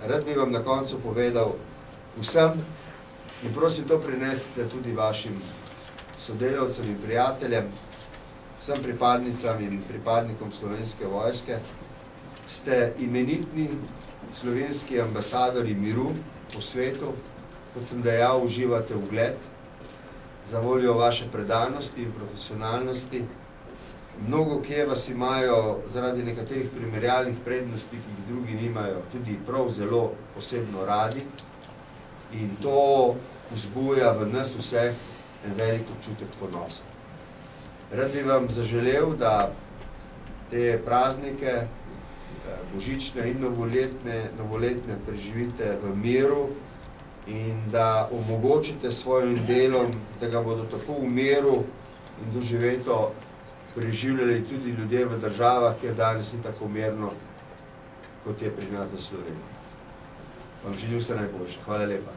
Rad bi vam na koncu povedal vsem in prosim to prinesite tudi vašim sodelavcem in prijateljem, vsem pripadnicam in pripadnikom Slovenske vojske. Ste imenitni slovenski ambasadori miru po svetu, kot sem dejal, uživate ugled, za voljo vaše predanosti in profesionalnosti. Mnogo kje vas imajo zaradi nekaterih primerjalnih prednosti, ki jih drugi nimajo, tudi prav zelo posebno radi. In to vzbuja v nas vseh en velik občutek ponosa. Rad bi vam zaželel, da te praznike, božične in novoletne preživite v miru in da omogočite s svojim delom, da ga bodo tako v miru in doživeto preživljali tudi ljudje v državah, kjer danes ni tako mirno, kot je pri nas v Sloveniji. Vam želim vse najboljše. Hvala lepa.